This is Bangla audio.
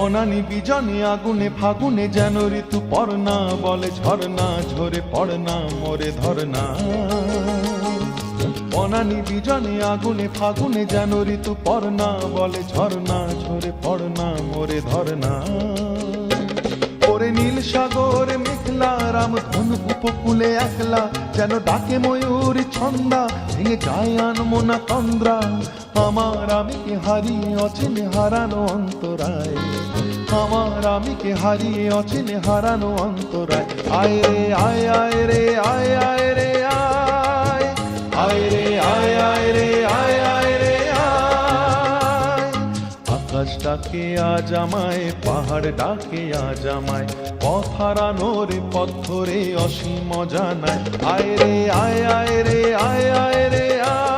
অনানি বিজনে আগুনে ফাগুনে যেন ঋতু পর্ণা, বলে ঝরনা ঝরে পড়না মোরে ধরনা। অনানি বিজনে আগুনে ফাগুনে যেন ঋতু পর্ণা, বলে ঝরনা ঝরে পড়না মোরে ধরনা। ওরে নীল সাগর মেঘলা রামধনু উপকূলে একলা, যেন ডাকে ময়ূর ছন্দা ভেঙে যায় আনমনা তন্দ্রা। আমার আমিকে হারিয়ে অচেনে হারানো অন্তরায়, আমার আমিকে হারিয়ে অচেনে হারানো অন্তরায়। আয় রে আয় আয় রে আয় আয় রে আয়, আয় রে আয় আয় রে আয় আয় রে আয়। আকাশ ডাকে আজ আমায়, পাহাড় ডাকে আজ আমায়, পথ হারানোর পথ ধরে অসীম জানায়। আয় রে আয় আয় রে আয় আয় রে আয়।